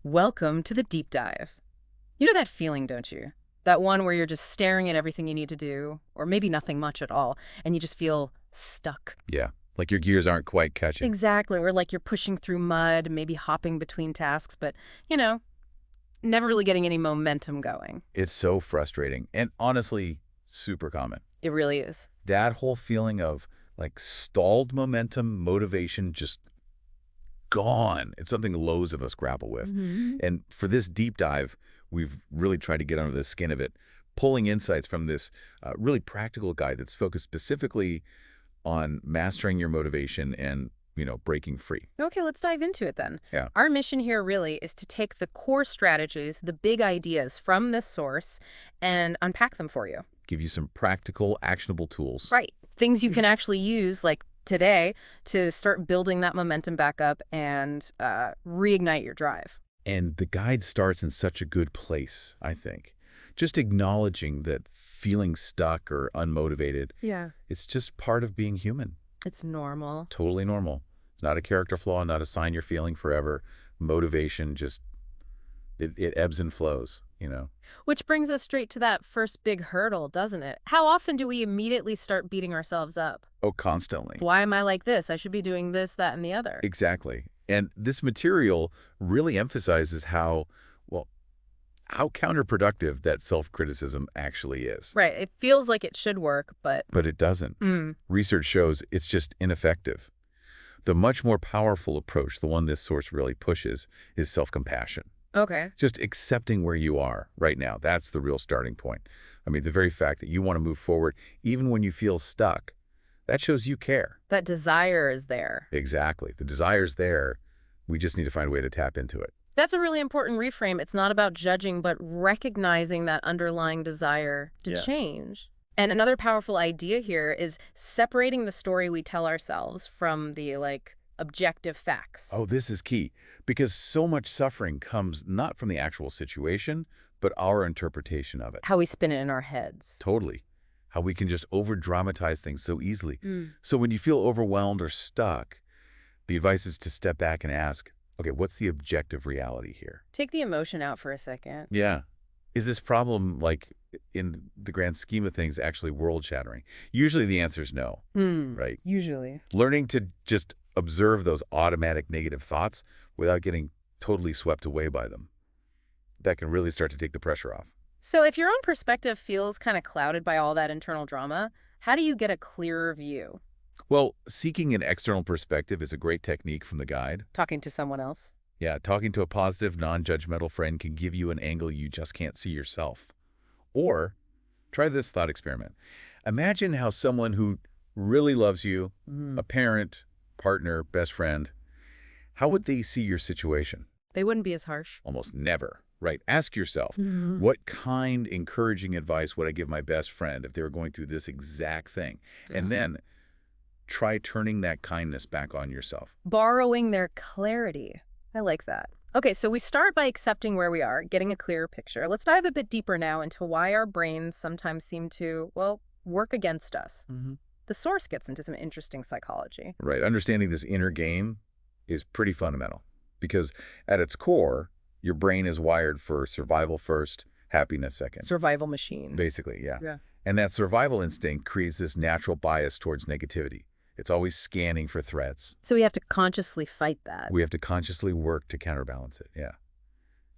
Welcome to the deep dive. You know that feeling, don't you? That one where you're just staring at everything you need to do, or maybe nothing much at all, and you just feel stuck. Yeah, like your gears aren't quite catching. Exactly, or like you're pushing through mud, maybe hopping between tasks, but, you know, never really getting any momentum going. It's so frustrating and honestly super common. It really is. That whole feeling of like stalled momentum, motivation just gone. It's something loads of us grapple with. And for this deep dive, we've really tried to get under the skin of it, pulling insights from this really practical guide that's focused specifically on mastering your motivation and, breaking free. Okay, let's dive into it then. Yeah. Our mission here really is to take the core strategies, the big ideas from this source, and unpack them for you. Give you some practical, actionable tools. Right. Things you can actually use, like today, to start building that momentum back up and reignite your drive. And the guide starts in such a good place, I think. Just acknowledging that feeling stuck or unmotivated, Yeah. it's just part of being human. It's normal. Totally normal. It's not a character flaw, not a sign you're feeling forever. Motivation just, it ebbs and flows. Which brings us straight to that first big hurdle, doesn't it? How often do we immediately start beating ourselves up? Oh, constantly. Why am I like this? I should be doing this, that, and the other. Exactly. And this material really emphasizes how counterproductive that self-criticism actually is. Right. It feels like it should work, but But it doesn't. mm, Research shows it's just ineffective. The much more powerful approach, the one this source really pushes, is self-compassion. okay. Just accepting where you are right now. That's the real starting point. I mean, the very fact that you want to move forward, even when you feel stuck, that shows you care. That desire is there. Exactly. The desire's there. We just need to find a way to tap into it. That's a really important reframe. It's not about judging, but recognizing that underlying desire to Yeah. change. And another powerful idea here is separating the story we tell ourselves from the, objective facts. Oh, this is key because so much suffering comes not from the actual situation, but our interpretation of it. How we spin it in our heads. Totally. How we can just over-dramatize things so easily. Mm. So when you feel overwhelmed or stuck, the advice is to step back and ask, okay, what's the objective reality here? Take the emotion out for a second. Yeah. Is this problem, like, in the grand scheme of things, actually world-shattering? Usually the answer is no, right? Usually. Learning to just observe those automatic negative thoughts without getting totally swept away by them, that can really start to take the pressure off. So if your own perspective feels kind of clouded by all that internal drama, how do you get a clearer view? Well, seeking an external perspective is a great technique from the guide. Talking to someone else? Yeah, talking to a positive, non-judgmental friend can give you an angle you just can't see yourself. Or try this thought experiment. Imagine how someone who really loves you, a parent, partner, best friend, how would they see your situation? They wouldn't be as harsh. Almost never, right? Ask yourself, what kind encouraging advice would I give my best friend if they were going through this exact thing? And then try turning that kindness back on yourself. Borrowing their clarity. I like that. Okay, so we start by accepting where we are, getting a clearer picture. Let's dive a bit deeper now into why our brains sometimes seem to, work against us. The source gets into some interesting psychology. Right. Understanding this inner game is pretty fundamental because at its core, your brain is wired for survival first, happiness second. Survival machine. Basically, yeah. Yeah. And that survival instinct creates this natural bias towards negativity. It's always scanning for threats. So we have to consciously fight that. We have to consciously work to counterbalance it, yeah.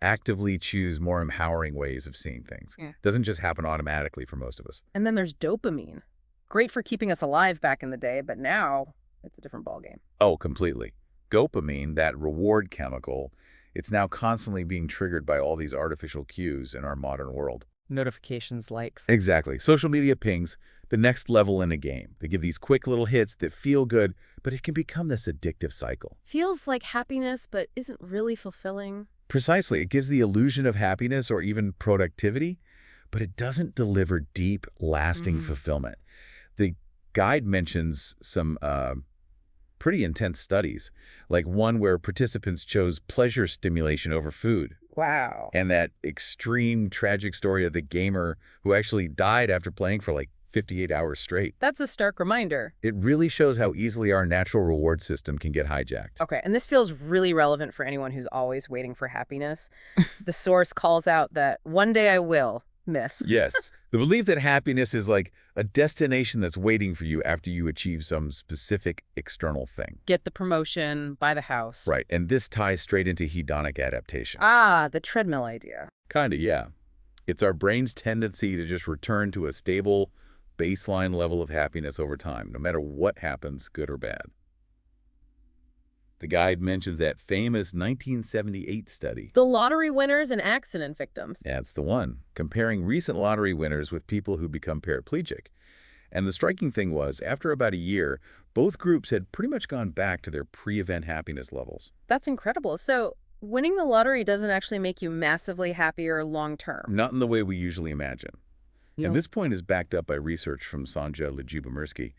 Actively choose more empowering ways of seeing things. Yeah. Doesn't just happen automatically for most of us. And then there's dopamine. Great for keeping us alive back in the day, but now it's a different ballgame. Oh, completely. Dopamine, that reward chemical, it's now constantly being triggered by all these artificial cues in our modern world. Notifications, likes. Exactly. Social media pings, the next level in a game. They give these quick little hits that feel good, but it can become this addictive cycle. Feels like happiness, but isn't really fulfilling. Precisely. It gives the illusion of happiness or even productivity, but it doesn't deliver deep, lasting fulfillment. The guide mentions some pretty intense studies, like one where participants chose pleasure stimulation over food. Wow. And that extreme tragic story of the gamer who actually died after playing for like 58 hours straight. That's a stark reminder. It really shows how easily our natural reward system can get hijacked. Okay, and this feels really relevant for anyone who's always waiting for happiness. The source calls out that one day I will myth. Yes. The belief that happiness is like a destination that's waiting for you after you achieve some specific external thing. Get the promotion, buy the house. Right, and this ties straight into hedonic adaptation. Ah, the treadmill idea. Kinda, yeah. It's our brain's tendency to just return to a stable, baseline level of happiness over time, no matter what happens, good or bad. The guide mentions that famous 1978 study. The lottery winners and accident victims. That's the one, comparing recent lottery winners with people who become paraplegic. And the striking thing was, after about a year, both groups had pretty much gone back to their pre-event happiness levels. That's incredible. So winning the lottery doesn't actually make you massively happier long term. Not in the way we usually imagine. No. And this point is backed up by research from Sanja Ljubomirsky.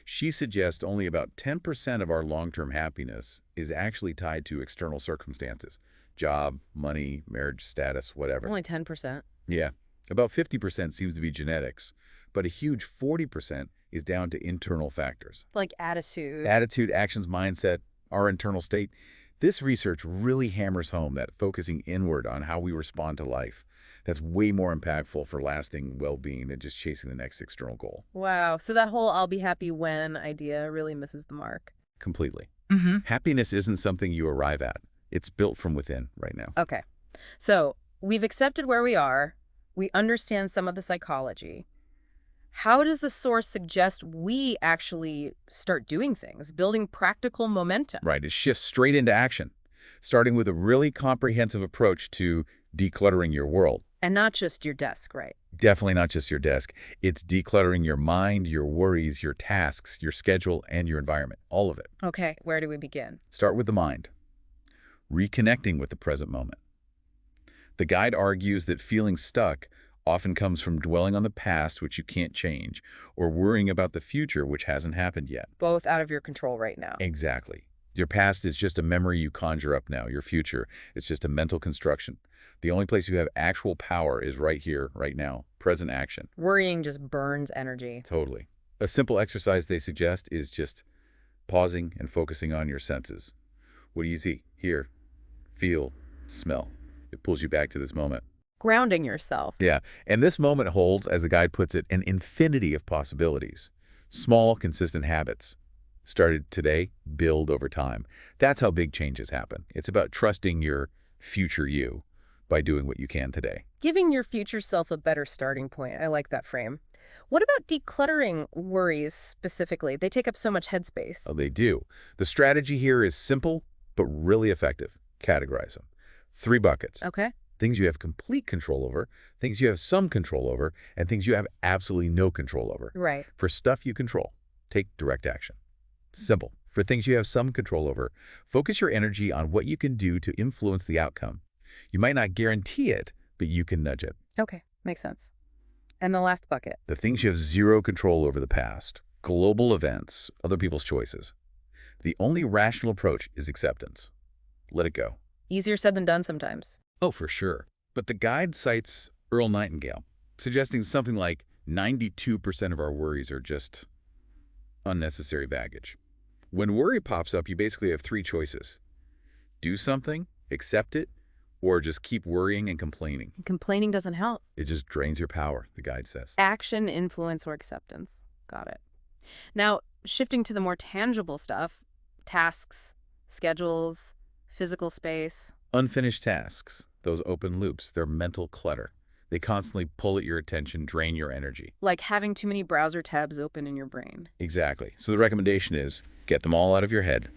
She suggests only about 10% of our long-term happiness is actually tied to external circumstances. Job, money, marriage status, whatever. Only 10%. Yeah. About 50% seems to be genetics, but a huge 40% is down to internal factors. Like attitude. Attitude, actions, mindset, our internal state. This research really hammers home that focusing inward on how we respond to life, that's way more impactful for lasting well-being than just chasing the next external goal. Wow. So that whole I'll be happy when idea really misses the mark. Completely. Mm-hmm. Happiness isn't something you arrive at. It's built from within right now. Okay. So we've accepted where we are. We understand some of the psychology. How does the source suggest we actually start doing things, building practical momentum? Right. It shifts straight into action, starting with a really comprehensive approach to decluttering your world. And not just your desk, right? Definitely not just your desk. It's decluttering your mind, your worries, your tasks, your schedule, and your environment. All of it. Okay, where do we begin? Start with the mind. Reconnecting with the present moment. The guide argues that feeling stuck often comes from dwelling on the past, which you can't change, or worrying about the future, which hasn't happened yet. Both out of your control right now. Exactly. Your past is just a memory you conjure up now. Your future is just a mental construction. The only place you have actual power is right here, right now, present action. Worrying just burns energy. Totally. A simple exercise they suggest is just pausing and focusing on your senses. What do you see, hear, feel, smell? It pulls you back to this moment. Grounding yourself. Yeah, and this moment holds, as the guide puts it, an infinity of possibilities. Small, consistent habits. Started today, build over time. That's how big changes happen. It's about trusting your future you by doing what you can today. Giving your future self a better starting point. I like that frame. What about decluttering worries specifically? They take up so much headspace. Oh, they do. The strategy here is simple, but really effective. Categorize them. 3 buckets. Okay. Things you have complete control over, things you have some control over, and things you have absolutely no control over. Right. For stuff you control, take direct action. Simple. For things you have some control over, focus your energy on what you can do to influence the outcome. You might not guarantee it, but you can nudge it. Okay. Makes sense. And the last bucket. The things you have zero control over: the past, global events, other people's choices. The only rational approach is acceptance. Let it go. Easier said than done sometimes. Oh, for sure. But the guide cites Earl Nightingale, suggesting something like 92% of our worries are just unnecessary baggage. When worry pops up, you basically have 3 choices. Do something, accept it, or just keep worrying and complaining. Complaining doesn't help. It just drains your power, the guide says. Action, influence, or acceptance. Got it. Now, shifting to the more tangible stuff, tasks, schedules, physical space. Unfinished tasks, those open loops, they're mental clutter. They constantly pull at your attention, drain your energy. Like having too many browser tabs open in your brain. Exactly. So the recommendation is get them all out of your head,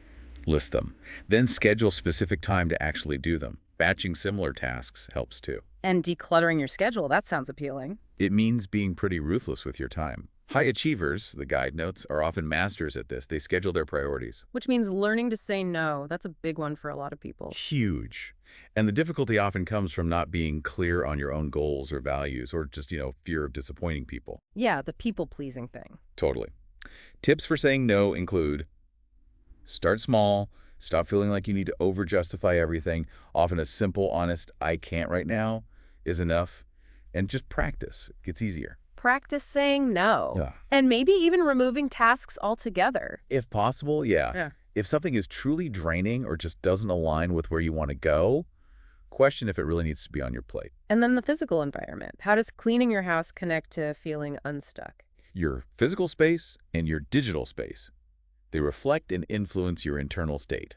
list them, then schedule specific time to actually do them. Batching similar tasks helps too. And decluttering your schedule, that sounds appealing. It means being pretty ruthless with your time. High achievers, the guide notes, are often masters at this. They schedule their priorities. Which means learning to say no. That's a big one for a lot of people. Huge. And the difficulty often comes from not being clear on your own goals or values, or just, fear of disappointing people. Yeah, the people-pleasing thing. Totally. Tips for saying no include: start small, stop feeling like you need to over-justify everything. Often a simple, honest, I can't right now is enough. And just practice. It gets easier. practice saying no. Yeah. And maybe even removing tasks altogether. If possible, yeah. Yeah. If something is truly draining or just doesn't align with where you want to go, question if it really needs to be on your plate. And then the physical environment. How does cleaning your house connect to feeling unstuck? Your physical space and your digital space, they reflect and influence your internal state.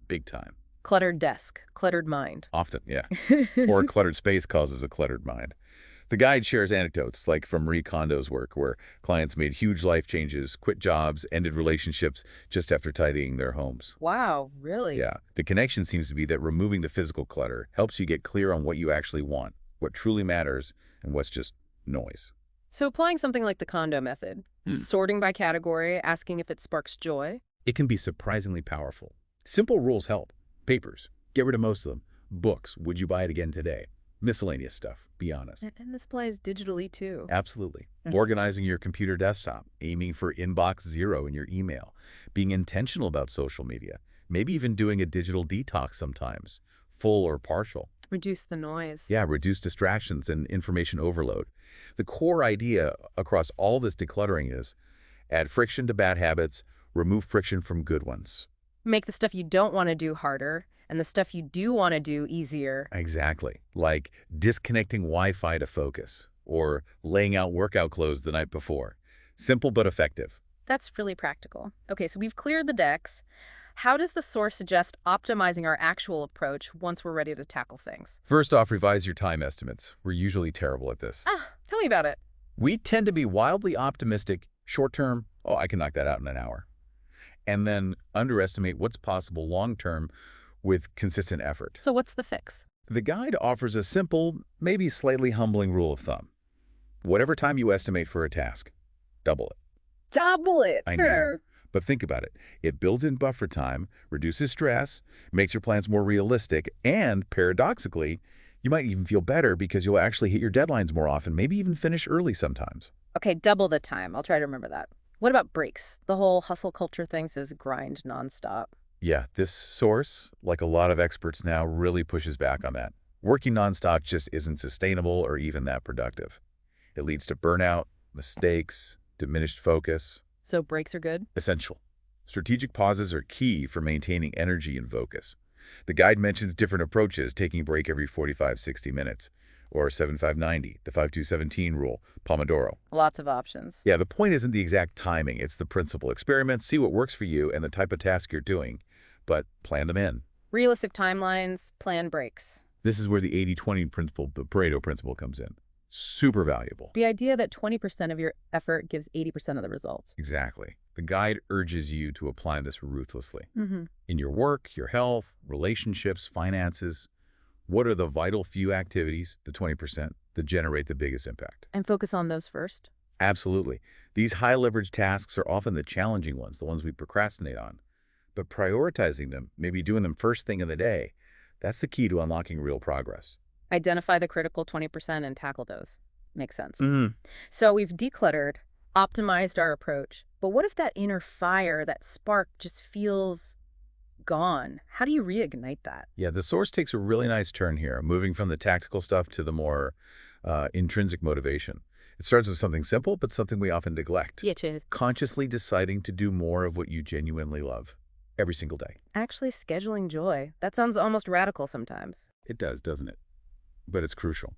Big time. Cluttered desk, cluttered mind. Often, yeah. Or cluttered space causes a cluttered mind. The guide shares anecdotes like from Marie Kondo's work where clients made huge life changes, quit jobs, ended relationships just after tidying their homes. Wow, really? Yeah. The connection seems to be that removing the physical clutter helps you get clear on what you actually want, what truly matters, and what's just noise. So applying something like the Kondo method, sorting by category, asking if it sparks joy. It can be surprisingly powerful. Simple rules help. Papers, get rid of most of them. Books, would you buy it again today? Miscellaneous stuff, be honest. And this applies digitally too. Absolutely. Organizing your computer desktop, aiming for inbox 0 in your email, being intentional about social media, maybe even doing a digital detox sometimes, full or partial. Reduce the noise. Yeah, reduce distractions and information overload. The core idea across all this decluttering is add friction to bad habits, remove friction from good ones. Make the stuff you don't want to do harder and the stuff you do want to do easier. Exactly. Like disconnecting Wi-Fi to focus or laying out workout clothes the night before. Simple but effective. That's really practical. Okay, so we've cleared the decks. How does the source suggest optimizing our actual approach once we're ready to tackle things? First off, revise your time estimates. We're usually terrible at this. Tell me about it. We tend to be wildly optimistic, short-term, oh, I can knock that out in an hour. And then underestimate what's possible long-term with consistent effort. So what's the fix? The guide offers a simple, maybe slightly humbling rule of thumb. Whatever time you estimate for a task, double it. Double it, I know. But think about it. It builds in buffer time, reduces stress, makes your plans more realistic, and paradoxically, you might even feel better because you'll actually hit your deadlines more often, maybe even finish early sometimes. Okay, double the time. I'll try to remember that. What about breaks? The whole hustle culture thing says grind nonstop. Yeah, this source, like a lot of experts now, really pushes back on that. Working nonstop just isn't sustainable or even that productive. It leads to burnout, mistakes, diminished focus. So breaks are good? Essential. Strategic pauses are key for maintaining energy and focus. The guide mentions different approaches, taking a break every 45-60 minutes, or 7-5-90, the 5-2-17 rule, Pomodoro. Lots of options. Yeah, the point isn't the exact timing, it's the principle. Experiment, see what works for you and the type of task you're doing, but plan them in. Realistic timelines, plan breaks. This is where the 80-20 principle, the Pareto principle, comes in. Super valuable. The idea that 20% of your effort gives 80% of the results. Exactly. The guide urges you to apply this ruthlessly. Mm-hmm. In your work, your health, relationships, finances, what are the vital few activities, the 20%, that generate the biggest impact? And focus on those first? Absolutely. These high-leverage tasks are often the challenging ones, the ones we procrastinate on. But prioritizing them, maybe doing them first thing in the day, that's the key to unlocking real progress. Identify the critical 20% and tackle those. Makes sense. Mm-hmm. So we've decluttered, optimized our approach. But what if that inner fire, that spark, just feels gone? How do you reignite that? Yeah, the source takes a really nice turn here, moving from the tactical stuff to the more intrinsic motivation. It starts with something simple, but something we often neglect. Yeah, cheers. Consciously deciding to do more of what you genuinely love every single day. Actually scheduling joy. That sounds almost radical sometimes. It does, doesn't it? But it's crucial.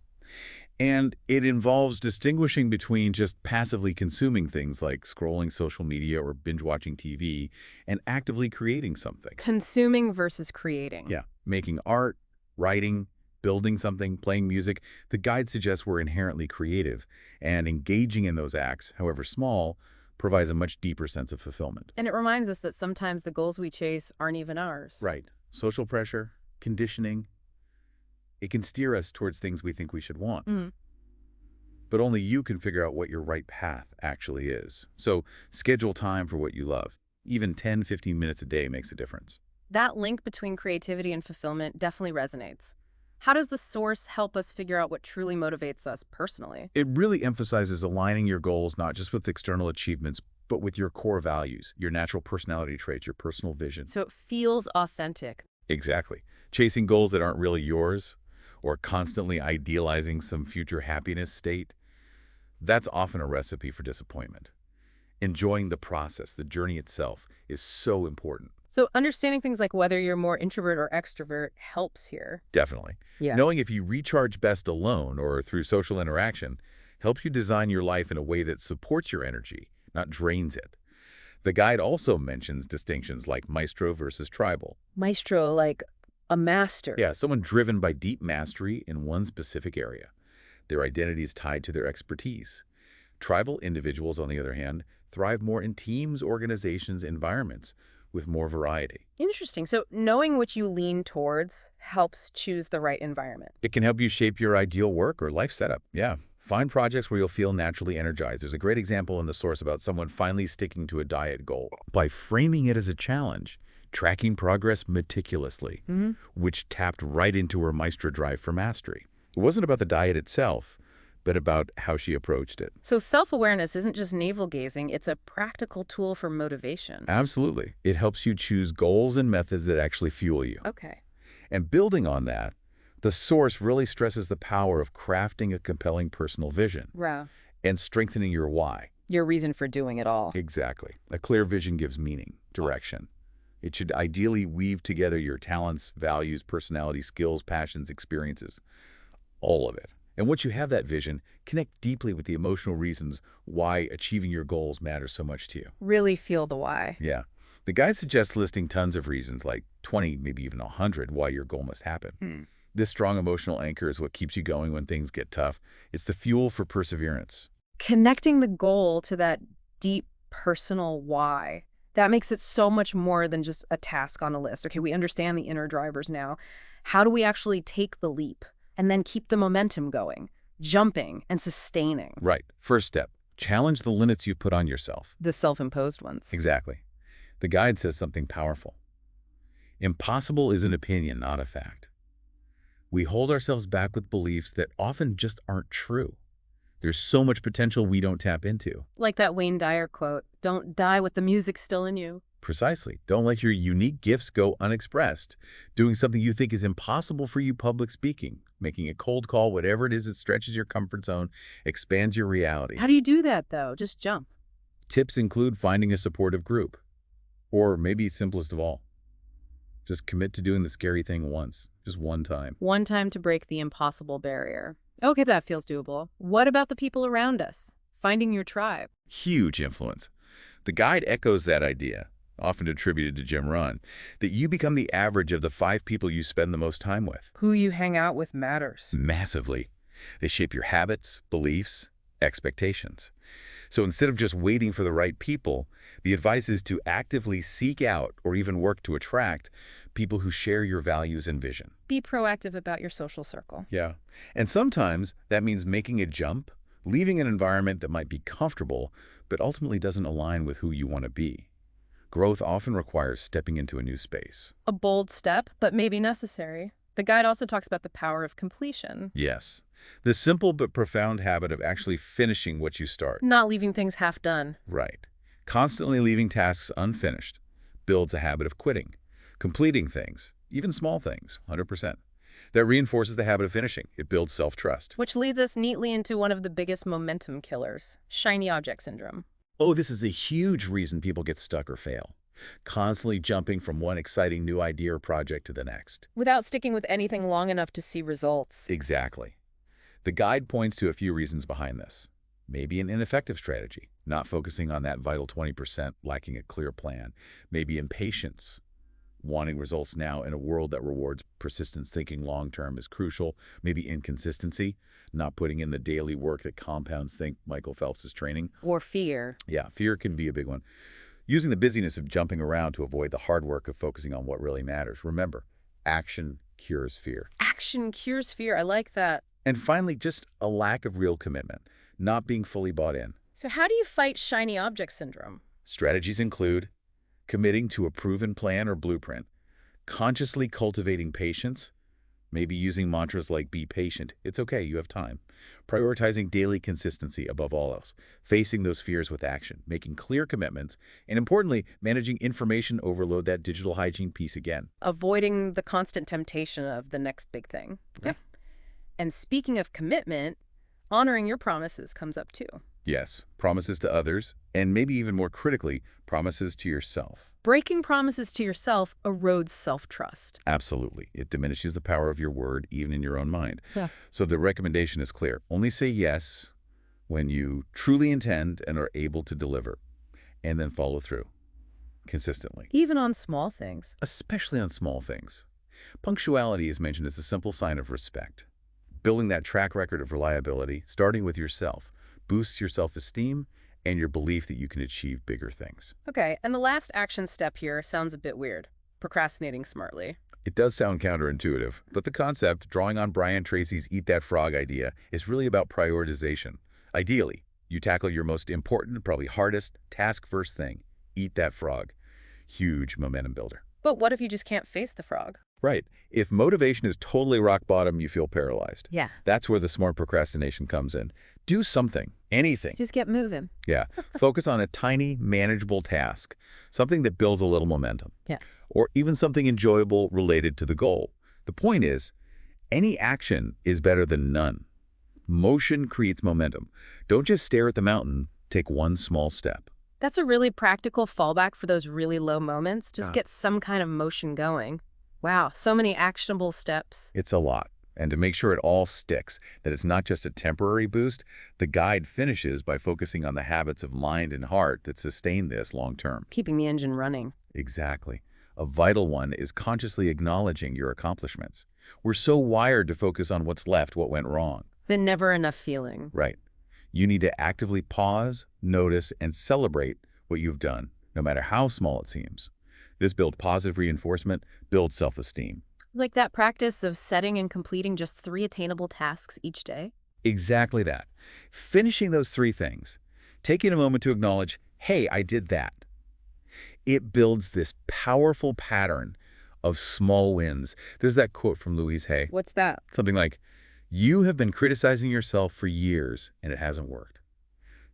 And it involves distinguishing between just passively consuming things like scrolling social media or binge-watching TV and actively creating something. Consuming versus creating. Yeah, making art, writing, building something, playing music. The guide suggests we're inherently creative, and engaging in those acts, however small, provides a much deeper sense of fulfillment. And it reminds us that sometimes the goals we chase aren't even ours. Right. Social pressure, conditioning, it can steer us towards things we think we should want. Mm-hmm. But only you can figure out what your right path actually is. So schedule time for what you love. Even 10-15 minutes a day makes a difference. That link between creativity and fulfillment definitely resonates. How does the source help us figure out what truly motivates us personally? It really emphasizes aligning your goals not just with external achievements, but with your core values, your natural personality traits, your personal vision. So it feels authentic. Exactly. Chasing goals that aren't really yours, or constantly idealizing some future happiness state, That's often a recipe for disappointment. Enjoying the process, the journey itself, is so important. So understanding things like whether you're more introvert or extrovert helps here. Definitely. Yeah. Knowing if you recharge best alone or through social interaction helps you design your life in a way that supports your energy, not drains it. The guide also mentions distinctions like maestro versus tribal. Maestro, like a master. Yeah, someone driven by deep mastery in one specific area. Their identity is tied to their expertise. Tribal individuals, on the other hand, thrive more in teams, organizations, environments with more variety. Interesting. So knowing which you lean towards helps choose the right environment. It can help you shape your ideal work or life setup. Yeah. Find projects where you'll feel naturally energized. There's a great example in the source about someone finally sticking to a diet goal by framing it as a challenge, tracking progress meticulously, which tapped right into her maestro drive for mastery. It wasn't about the diet itself, but about how she approached it. So self-awareness isn't just navel-gazing, it's a practical tool for motivation. Absolutely. It helps you choose goals and methods that actually fuel you. Okay. And building on that, the source really stresses the power of crafting a compelling personal vision Wow. and strengthening your why. Your reason for doing it all. Exactly. A clear vision gives meaning, direction. It should ideally weave together your talents, values, personality, skills, passions, experiences, all of it. And once you have that vision, connect deeply with the emotional reasons why achieving your goals matters so much to you. Really feel the why. Yeah. The guide suggests listing tons of reasons, like 20, maybe even 100, why your goal must happen. This strong emotional anchor is what keeps you going when things get tough. It's the fuel for perseverance. Connecting the goal to that deep personal why, that makes it so much more than just a task on a list. Okay, we understand the inner drivers now. How do we actually take the leap and then keep the momentum going, jumping and sustaining? Right. First step, challenge the limits you've put on yourself. The self-imposed ones. Exactly. The guide says something powerful. Impossible is an opinion, not a fact. We hold ourselves back with beliefs that often just aren't true. There's so much potential we don't tap into. Like that Wayne Dyer quote, "Don't die with the music still in you." Precisely. Don't let your unique gifts go unexpressed. Doing something you think is impossible for you, public speaking, making a cold call, whatever it is that stretches your comfort zone, expands your reality. How do you do that, though? Just jump. Tips include finding a supportive group. Or maybe simplest of all, just commit to doing the scary thing once, just one time. One time to break the impossible barrier. Okay, that feels doable. What about the people around us? Finding your tribe. Huge influence. The guide echoes that idea, often attributed to Jim Rohn, that you become the average of the 5 people you spend the most time with. Who you hang out with matters. Massively. They shape your habits, beliefs, expectations. So instead of just waiting for the right people, the advice is to actively seek out or even work to attract people who share your values and vision. Be proactive about your social circle. Yeah. And sometimes that means making a jump, leaving an environment that might be comfortable, but ultimately doesn't align with who you want to be. Growth often requires stepping into a new space. A bold step, but maybe necessary. The guide also talks about the power of completion. Yes. The simple but profound habit of actually finishing what you start. Not leaving things half done. Right. Constantly leaving tasks unfinished builds a habit of quitting, completing things, even small things, 100%. That reinforces the habit of finishing. It builds self-trust. Which leads us neatly into one of the biggest momentum killers, shiny object syndrome. Oh, this is a huge reason people get stuck or fail. Constantly jumping from one exciting new idea or project to the next. Without sticking with anything long enough to see results. Exactly. The guide points to a few reasons behind this. Maybe an ineffective strategy, not focusing on that vital 20%, lacking a clear plan. Maybe impatience, wanting results now in a world that rewards persistence, thinking long-term is crucial. Maybe inconsistency, not putting in the daily work that compounds, think Michael Phelps' training. Or fear. Yeah, fear can be a big one. Using the busyness of jumping around to avoid the hard work of focusing on what really matters. Remember, action cures fear. Action cures fear. I like that. And finally, just a lack of real commitment, not being fully bought in. So how do you fight shiny object syndrome? Strategies include committing to a proven plan or blueprint, consciously cultivating patience, maybe using mantras like be patient, it's okay, you have time, prioritizing daily consistency above all else, facing those fears with action, making clear commitments, and importantly, managing information overload, that digital hygiene piece again. Avoiding the constant temptation of the next big thing. Yep. And speaking of commitment, Honoring your promises comes up too. Yes, promises to others, and maybe even more critically, promises to yourself. Breaking promises to yourself erodes self-trust. Absolutely. It diminishes the power of your word, even in your own mind. Yeah. So the recommendation is clear. Only say yes when you truly intend and are able to deliver, and then follow through consistently, Even on small things. especially on small things. Punctuality is mentioned as a simple sign of respect. Building that track record of reliability, starting with yourself, boosts your self-esteem and your belief that you can achieve bigger things. Okay, and the last action step here sounds a bit weird. Procrastinating smartly. It does sound counterintuitive, but the concept, drawing on Brian Tracy's Eat That Frog idea, is really about prioritization. Ideally, you tackle your most important, probably hardest, task first thing. Eat that frog. Huge momentum builder. But what if you just can't face the frog? Right. If motivation is totally rock bottom, you feel paralyzed. Yeah. That's where the smart procrastination comes in. Do something, anything. Just get moving. Yeah. Focus on a tiny, manageable task, something that builds a little momentum. Yeah. Or even something enjoyable related to the goal. The point is, any action is better than none. Motion creates momentum. Don't just stare at the mountain. Take one small step. That's a really practical fallback for those really low moments. Just Yeah. get some kind of motion going. Wow, so many actionable steps. It's a lot. And to make sure it all sticks, that it's not just a temporary boost, the guide finishes by focusing on the habits of mind and heart that sustain this long term. Keeping the engine running. Exactly. A vital one is consciously acknowledging your accomplishments. We're so wired to focus on what's left, what went wrong. The never enough feeling. Right. You need to actively pause, notice, and celebrate what you've done, no matter how small it seems. This builds positive reinforcement, builds self-esteem. Like that practice of setting and completing just 3 attainable tasks each day. Exactly that. Finishing those 3 things. Taking a moment to acknowledge, hey, I did that. It builds this powerful pattern of small wins. There's that quote from Louise Hay. What's that? Something like, you have been criticizing yourself for years and it hasn't worked.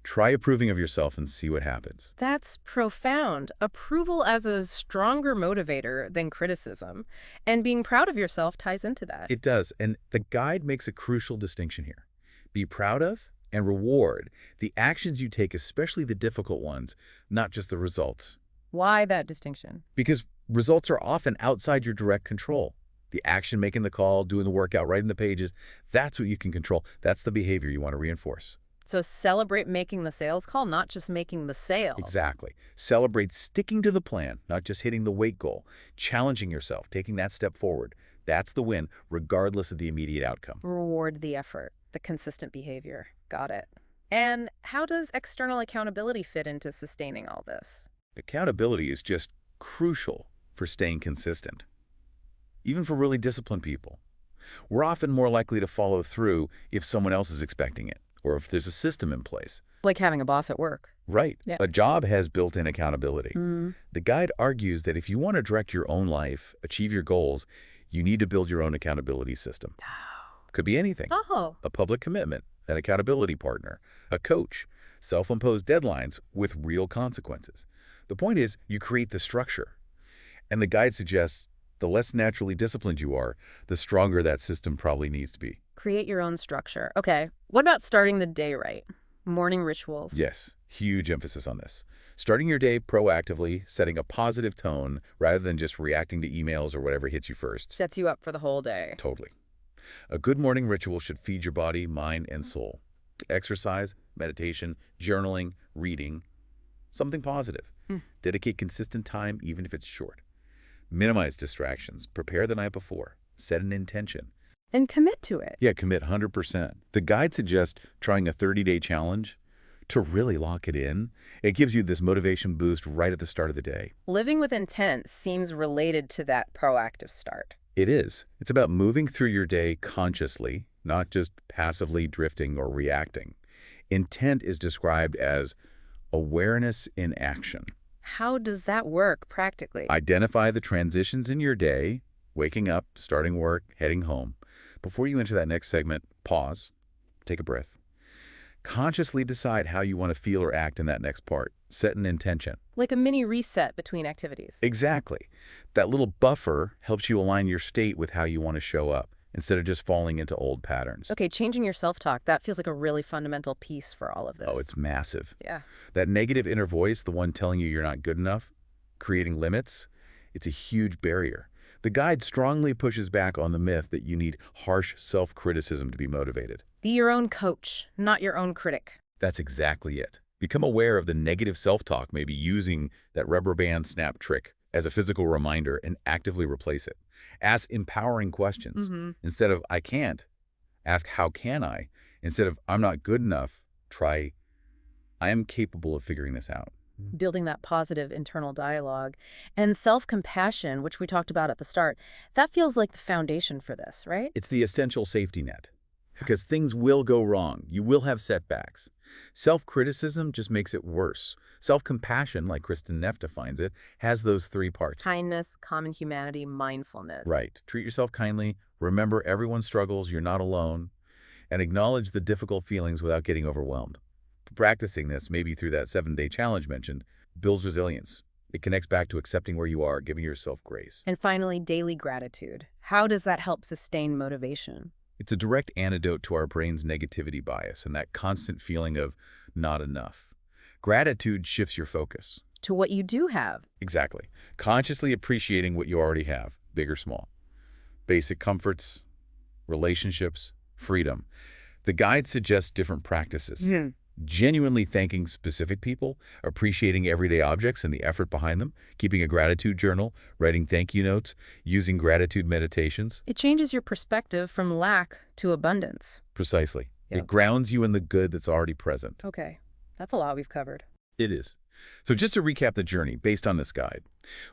Try approving of yourself and see what happens. That's profound. Approval as a stronger motivator than criticism. And being proud of yourself ties into that. It does, and the guide makes a crucial distinction here. Be proud of and reward the actions you take, especially the difficult ones, not just the results. Why that distinction? Because results are often outside your direct control. The action, making the call, doing the workout, writing the pages, that's what you can control. That's the behavior you want to reinforce. So celebrate making the sales call, not just making the sale. Exactly. Celebrate sticking to the plan, not just hitting the weight goal. Challenging yourself, taking that step forward. That's the win, regardless of the immediate outcome. Reward the effort, the consistent behavior. Got it. And how does external accountability fit into sustaining all this? Accountability is just crucial for staying consistent, even for really disciplined people. We're often more likely to follow through if someone else is expecting it, or if there's a system in place. Like having a boss at work. Right. Yeah. A job has built-in accountability. Mm. The guide argues that if you want to direct your own life, achieve your goals, you need to build your own accountability system. Could be anything. Oh. A public commitment, an accountability partner, a coach, self-imposed deadlines with real consequences. The point is, you create the structure. And the guide suggests the less naturally disciplined you are, the stronger that system probably needs to be. Create your own structure. Okay. What about starting the day right? Morning rituals. Yes, huge emphasis on this. Starting your day proactively, setting a positive tone rather than just reacting to emails or whatever hits you first. Sets you up for the whole day. Totally. A good morning ritual should feed your body, mind, and soul. Exercise, meditation, journaling, reading, something positive. Dedicate consistent time, even if it's short. Minimize distractions. Prepare the night before. Set an intention. And commit to it. Yeah, commit 100%. The guide suggests trying a 30-day challenge to really lock it in. It gives you this motivation boost right at the start of the day. Living with intent seems related to that proactive start. It is. It's about moving through your day consciously, not just passively drifting or reacting. Intent is described as awareness in action. How does that work practically? Identify the transitions in your day, waking up, starting work, heading home. Before you enter that next segment, pause, take a breath. Consciously decide how you want to feel or act in that next part. Set an intention. Like a mini reset between activities. Exactly. That little buffer helps you align your state with how you want to show up. instead of just falling into old patterns. Okay, changing your self-talk, that feels like a really fundamental piece for all of Oh, this. it's massive. Yeah. That negative inner voice, the one telling you you're not good enough, creating limits, it's a huge barrier. The guide strongly pushes back on the myth that you need harsh self-criticism to be motivated. Be your own coach, not your own critic. That's exactly it. Become aware of the negative self-talk, maybe using that rubber band snap trick as a physical reminder and actively replace it. Ask empowering questions. Instead of, I can't, ask, how can I? Instead of, I'm not good enough, try, I am capable of figuring this out. Building that positive internal dialogue. And self-compassion, which we talked about at the start, that feels like the foundation for this, right? It's the essential safety net. Because things will go wrong. You will have setbacks. Self-criticism just makes it worse. Self-compassion, like Kristen Neff defines it, has those three parts. Kindness, common humanity, mindfulness. Right. Treat yourself kindly. Remember everyone struggles. You're not alone. And acknowledge the difficult feelings without getting overwhelmed. Practicing this, maybe through that 7-day challenge mentioned, builds resilience. It connects back to accepting where you are, giving yourself grace. And finally, daily gratitude. How does that help sustain motivation? It's a direct antidote to our brain's negativity bias and that constant feeling of not enough. Gratitude shifts your focus. To what you do have. Exactly. Consciously appreciating what you already have, big or small. Basic comforts, relationships, freedom. The guide suggests different practices. Genuinely thanking specific people, appreciating everyday objects and the effort behind them, keeping a gratitude journal, writing thank you notes, using gratitude meditations. It changes your perspective from lack to abundance. Precisely. Yep. It grounds you in the good that's already present. Okay, that's a lot we've covered. It is. So just to recap the journey based on this guide,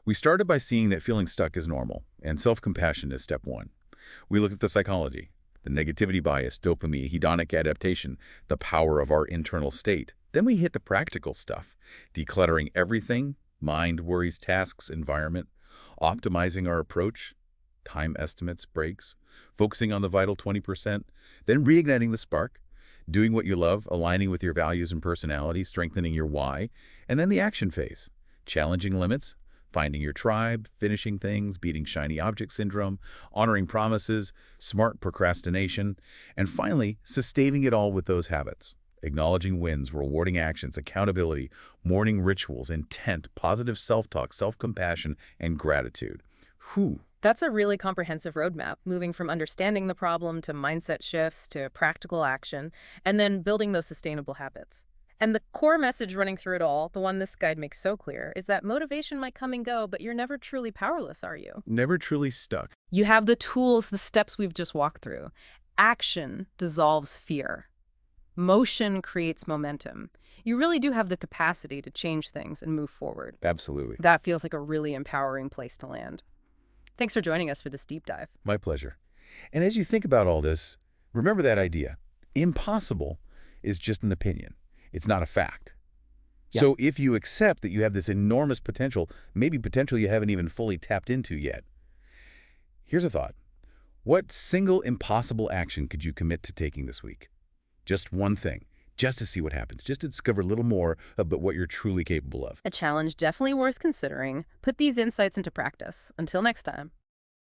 we started by seeing that feeling stuck is normal and self-compassion is step one. We looked at the psychology, the negativity bias, dopamine, hedonic adaptation, the power of our internal state. Then we hit the practical stuff, decluttering everything, mind, worries, tasks, environment, optimizing our approach, time estimates, breaks, focusing on the vital 20%, then reigniting the spark, doing what you love, aligning with your values and personality, strengthening your why, and then the action phase, challenging limits, finding your tribe, finishing things, beating shiny object syndrome, honoring promises, smart procrastination, and finally, sustaining it all with those habits, acknowledging wins, rewarding actions, accountability, morning rituals, intent, positive self-talk, self-compassion, and gratitude. Whew. That's a really comprehensive roadmap, moving from understanding the problem to mindset shifts to practical action, and then building those sustainable habits. And the core message running through it all, the one this guide makes so clear, is that motivation might come and go, but you're never truly powerless, are you? Never truly stuck. You have the tools, the steps we've just walked through. Action dissolves fear. Motion creates momentum. You really do have the capacity to change things and move forward. Absolutely. That feels like a really empowering place to land. Thanks for joining us for this deep dive. My pleasure. And as you think about all this, remember that idea. Impossible is just an opinion. It's not a fact. Yeah. So if you accept that you have this enormous potential, maybe potential you haven't even fully tapped into yet, here's a thought. What single impossible action could you commit to taking this week? Just one thing, just to see what happens, just to discover a little more about what you're truly capable of. A challenge definitely worth considering. Put these insights into practice. Until next time.